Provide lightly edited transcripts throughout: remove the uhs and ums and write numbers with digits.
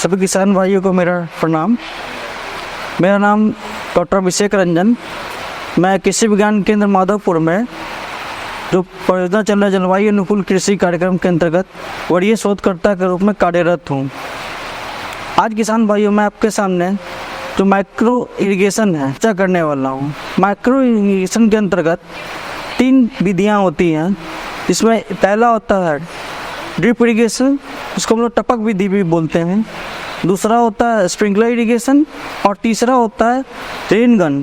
सभी किसान भाइयों को मेरा प्रणाम। मेरा नाम डॉक्टर अभिषेक रंजन। मैं कृषि विज्ञान केंद्र माधवपुर में जो परियोजना चल रहा है जलवायु अनुकूल कृषि कार्यक्रम के अंतर्गत वरीय शोधकर्ता के रूप में कार्यरत हूँ। आज किसान भाइयों मैं आपके सामने जो माइक्रो इरिगेशन है चर्चा करने वाला हूँ। माइक्रो इरिगेशन के अंतर्गत 3 विधियाँ होती हैं, जिसमें पहला होता है ड्रिप इरिगेशन, इसको हम लोग टपक विधि भी बोलते हैं। दूसरा होता है स्प्रिंकलर इरिगेशन और तीसरा होता है रेन गन।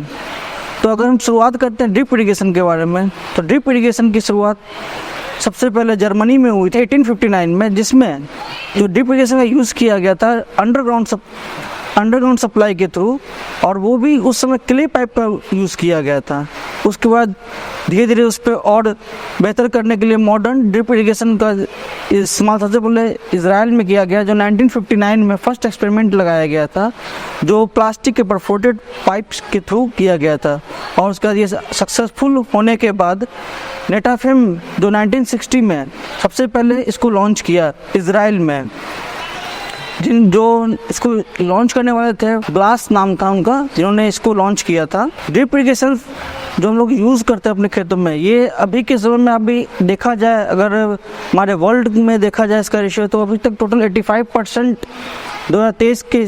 तो अगर हम शुरुआत करते हैं ड्रिप इरिगेशन के बारे में, तो ड्रिप इरिगेशन की शुरुआत सबसे पहले जर्मनी में हुई थी 1859 में, जिसमें जो ड्रिप इरिगेशन का यूज़ किया गया था अंडरग्राउंड सप्लाई के थ्रू, और वो भी उस समय क्ले पाइप का यूज़ किया गया था। उसके बाद धीरे धीरे उस पर और बेहतर करने के लिए मॉडर्न ड्रिप इरिगेशन का इस्तेमाल सबसे पहले इजराइल में किया गया, जो 1959 में फर्स्ट एक्सपेरिमेंट लगाया गया था, जो प्लास्टिक के परफोर्टेड पाइप्स के थ्रू किया गया था। और उसके बाद ये सक्सेसफुल होने के बाद नेटाफेम जो 1960 में सबसे पहले इसको लॉन्च किया इजराइल में। जो इसको लॉन्च करने वाले थे ग्लास नाम था उनका, जिन्होंने इसको लॉन्च किया था। ड्रिप इरिगेशन जो हम लोग यूज़ करते हैं अपने खेतों में, ये अभी के समय में अभी देखा जाए, अगर हमारे वर्ल्ड में देखा जाए इसका रेशियो, तो अभी तक टोटल 85% 2023 के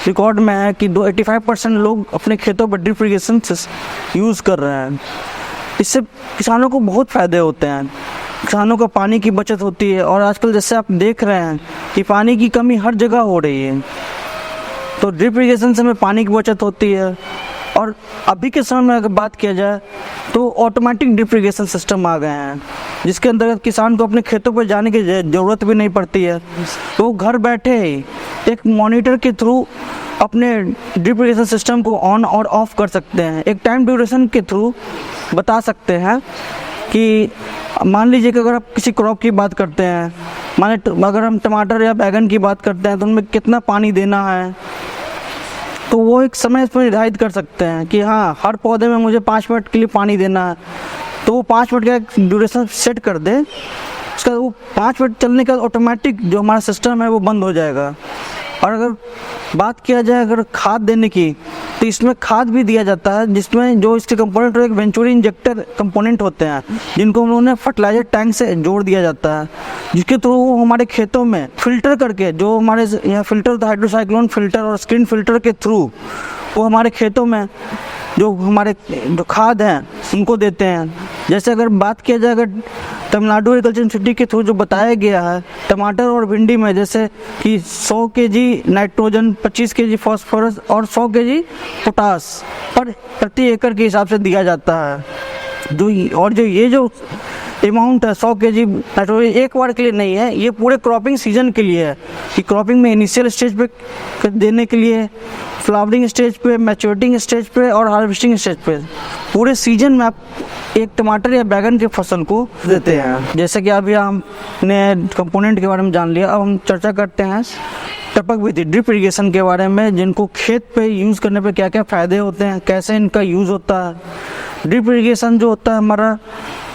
रिकॉर्ड में है कि 85% लोग अपने खेतों पर ड्रिप इरिगेशन यूज़ कर रहे हैं। इससे किसानों को बहुत फ़ायदे होते हैं, किसानों को पानी की बचत होती है। और आजकल जैसे आप देख रहे हैं कि पानी की कमी हर जगह हो रही है, तो ड्रिप इरिगेशन से हमें पानी की बचत होती है। और अभी के समय में अगर बात किया जाए तो ऑटोमेटिक ड्रिप इरिगेशन सिस्टम आ गए हैं, जिसके अंतर्गत किसान को अपने खेतों पर जाने की ज़रूरत भी नहीं पड़ती है। तो घर बैठे ही एक मॉनिटर के थ्रू अपने ड्रिप इरिगेशन सिस्टम को ऑन और ऑफ कर सकते हैं। एक टाइम ड्यूरेशन के थ्रू बता सकते हैं कि मान लीजिए कि अगर आप किसी क्रॉप की बात करते हैं, अगर हम टमाटर या बैगन की बात करते हैं, तो उनमें कितना पानी देना है, तो वो एक समय पर निर्धारित कर सकते हैं कि हाँ, हर पौधे में मुझे 5 मिनट के लिए पानी देना है। तो वो 5 मिनट का ड्यूरेशन सेट कर दे, उसका वो 5 मिनट चलने का ऑटोमेटिक जो हमारा सिस्टम है वो बंद हो जाएगा। और अगर बात किया जाए अगर खाद देने की, तो इसमें खाद भी दिया जाता है, जिसमें जो इसके कंपोनेंट एक वेंचुरी इंजेक्टर कंपोनेंट होते हैं, जिनको हम लोगों ने फर्टिलाइजर टैंक से जोड़ दिया जाता है, जिसके थ्रू वो हमारे खेतों में फिल्टर करके, जो हमारे यहाँ फिल्टर होता है हाइड्रोसाइक्लोन फिल्टर और स्क्रीन फिल्टर के थ्रू, वो हमारे खेतों में जो हमारे जो खाद हैं उनको देते हैं। जैसे अगर बात किया जाए अगर तमिलनाडु एग्रीकल्चर यूनिवर्सिटी के थ्रू जो बताया गया है, टमाटर और भिंडी में जैसे कि 100 kg नाइट्रोजन, 25 kg फॉस्फोरस और 100 kg पोटास प्रति एकड़ के हिसाब से दिया जाता है। ये जो अमाउंट है 100 kg नाइट्रोजन एक बार के लिए नहीं है, ये पूरे क्रॉपिंग सीजन के लिए है। कि क्रॉपिंग में इनिशियल स्टेज पे देने के लिए, फ्लावरिंग स्टेज पे, मैच्योरिटिंग स्टेज पे और हार्वेस्टिंग स्टेज पे, पूरे सीजन में आप एक टमाटर या बैगन के फसल को देते हैं। जैसे कि अभी हमने कंपोनेंट के बारे में जान लिया, अब हम चर्चा करते हैं टपक विधि ड्रिप इरिगेशन के बारे में, जिनको खेत पे यूज़ करने पे क्या क्या फ़ायदे होते हैं, कैसे इनका यूज़ होता है। ड्रिप इरिगेशन जो होता है हमारा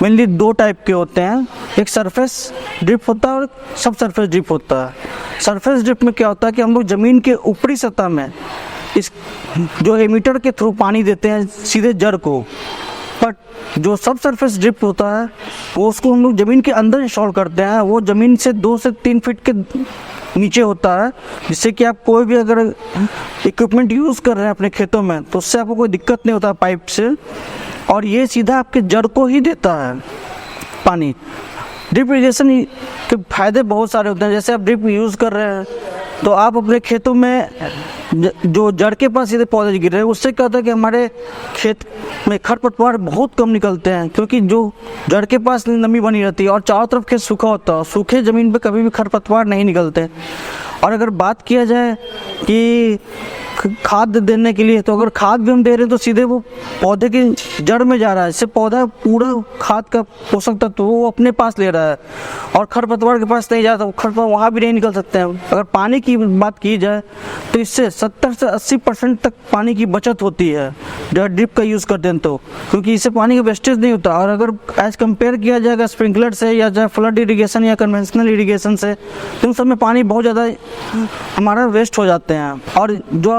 मेनली 2 टाइप के होते हैं, एक सरफेस ड्रिप होता है और सब सरफेस ड्रिप होता है। सरफेस ड्रिप में क्या होता है कि हम लोग ज़मीन के ऊपरी सतह में इस जो एमीटर के थ्रू पानी देते हैं सीधे जड़ को, बट जो सब सरफेस ड्रिप होता है वो उसको हम लोग ज़मीन के अंदर इंस्टॉल करते हैं। वो ज़मीन से 2 से 3 फीट के नीचे होता है, जिससे कि आप कोई भी अगर इक्विपमेंट यूज़ कर रहे हैं अपने खेतों में, तो उससे आपको कोई दिक्कत नहीं होता पाइप से, और ये सीधा आपके जड़ को ही देता है पानी। ड्रिप इरिगेशन के फ़ायदे बहुत सारे होते हैं। जैसे आप ड्रिप यूज़ कर रहे हैं तो आप अपने खेतों में जो जड़ के पास सीधे पौधे गिर रहे हैं, उससे क्या होता है कि हमारे खेत में खरपतवार बहुत कम निकलते हैं, क्योंकि जो जड़ के पास नमी बनी रहती है और चारों तरफ खेत सूखा होता है, सूखे ज़मीन पे कभी भी खरपतवार नहीं निकलते। और अगर बात किया जाए कि खाद देने के लिए, तो अगर खाद भी हम दे रहे हैं तो सीधे वो पौधे की जड़ में जा रहा है, इससे पौधा पूरा खाद का पोषक तत्व वो अपने पास ले रहा है और खरपतवार के पास नहीं जाता, खरपतवार वहाँ भी नहीं निकल सकते हैं। अगर पानी की बात की जाए तो इससे 70 से 80% तक पानी की बचत होती है ड्रिप का यूज़ करते हैं तो, क्योंकि इससे पानी का वेस्टेज नहीं होता। और अगर एज कम्पेयर किया जाएगा स्प्रिंकलर से या चाहे फ्लड इरीगेशन या कन्वेंशनल इरीगेशन से, तो उन सब में पानी बहुत ज़्यादा हमारा वेस्ट हो जाते हैं। और जो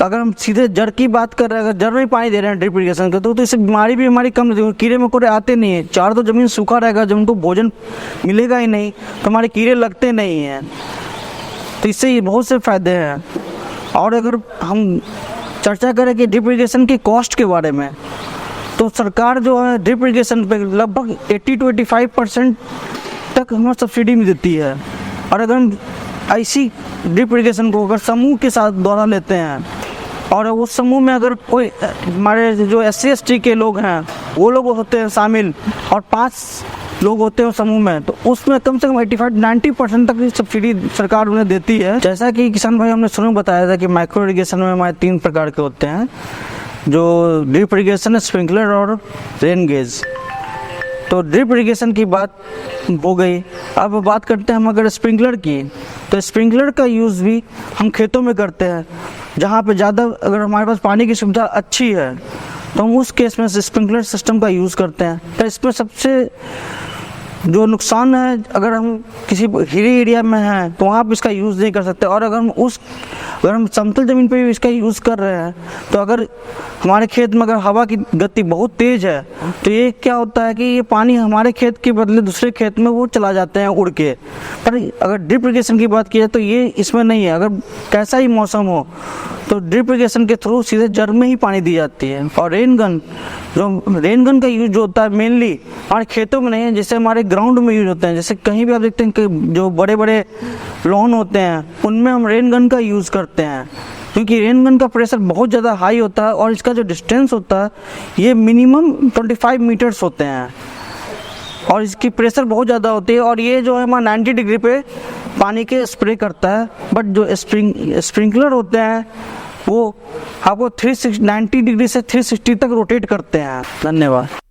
अगर हम सीधे जड़ की बात कर रहे हैं, अगर जड़ में पानी दे रहे हैं ड्रिप इरिगेशन का, तो इससे बीमारी भी हमारी कम रहती है। कीड़े मकोड़े आते नहीं हैं। चार तो ज़मीन सूखा रहेगा, जब उनको भोजन मिलेगा ही नहीं तो हमारे कीड़े लगते नहीं हैं। तो इससे ये बहुत से फ़ायदे हैं। और अगर हम चर्चा करें कि ड्रिप इरिगेशन की कॉस्ट के बारे में, तो सरकार जो है ड्रिप इरिगेशन पे लगभग 80 to 85% तक हमें सब्सिडी में देती है। और अगर हम ऐसी ड्रिप इरिगेशन को अगर समूह के साथ द्वारा लेते हैं, और उस समूह में अगर कोई हमारे जो SC ST के लोग हैं वो लोग होते हैं शामिल, और 5 लोग होते हैं उस समूह में, तो उसमें कम से कम 85-90% तक की सब्सिडी सरकार उन्हें देती है। जैसा कि किसान भाई हमने शुरू में बताया था कि माइक्रो इरिगेशन में हमारे 3 प्रकार के होते हैं, जो ड्रिप इरिगेशन, स्प्रिंकलर और रेन गेज। तो ड्रिप इरिगेशन की बात हो गई। अब बात करते हैं हम अगर स्प्रिंकलर की, तो स्प्रिंकलर का यूज़ भी हम खेतों में करते हैं, जहाँ पे ज़्यादा अगर हमारे पास पानी की सुविधा अच्छी है तो हम उस केस में स्प्रिंकलर सिस्टम का यूज़ करते हैं। तो इसमें सबसे जो नुकसान है, अगर हम किसी हिली एरिया में हैं तो वहाँ पर इसका यूज़ नहीं कर सकते। और अगर हम समतल ज़मीन पर भी इसका यूज़ कर रहे हैं, तो अगर हमारे खेत में अगर हवा की गति बहुत तेज़ है तो ये क्या होता है कि ये पानी हमारे खेत के बदले दूसरे खेत में वो चला जाते हैं उड़ के। पर अगर ड्रिप इरिगेशन की बात की जाए तो ये इसमें नहीं है। अगर कैसा ही मौसम हो तो ड्रिप इरिगेशन के थ्रू सीधे जड़ में ही पानी दी जाती है। और रेन गन का यूज जो होता है मेनली हमारे खेतों में नहीं है, जैसे हमारे ग्राउंड में यूज होते हैं। जैसे कहीं भी आप देखते हैं कि जो बड़े बड़े लॉन होते हैं उनमें हम रेन गन का यूज़ करते हैं, क्योंकि रेन गन का प्रेशर बहुत ज़्यादा हाई होता है और इसका जो डिस्टेंस होता है ये मिनिमम 25 मीटर्स होते हैं और इसकी प्रेशर बहुत ज़्यादा होती है। और ये जो है हमारा 90 डिग्री पे पानी के स्प्रे करता है। बट जो स्प्रिंकलर होते हैं वो आपको 90 डिग्री से 360 तक रोटेट करते हैं। धन्यवाद।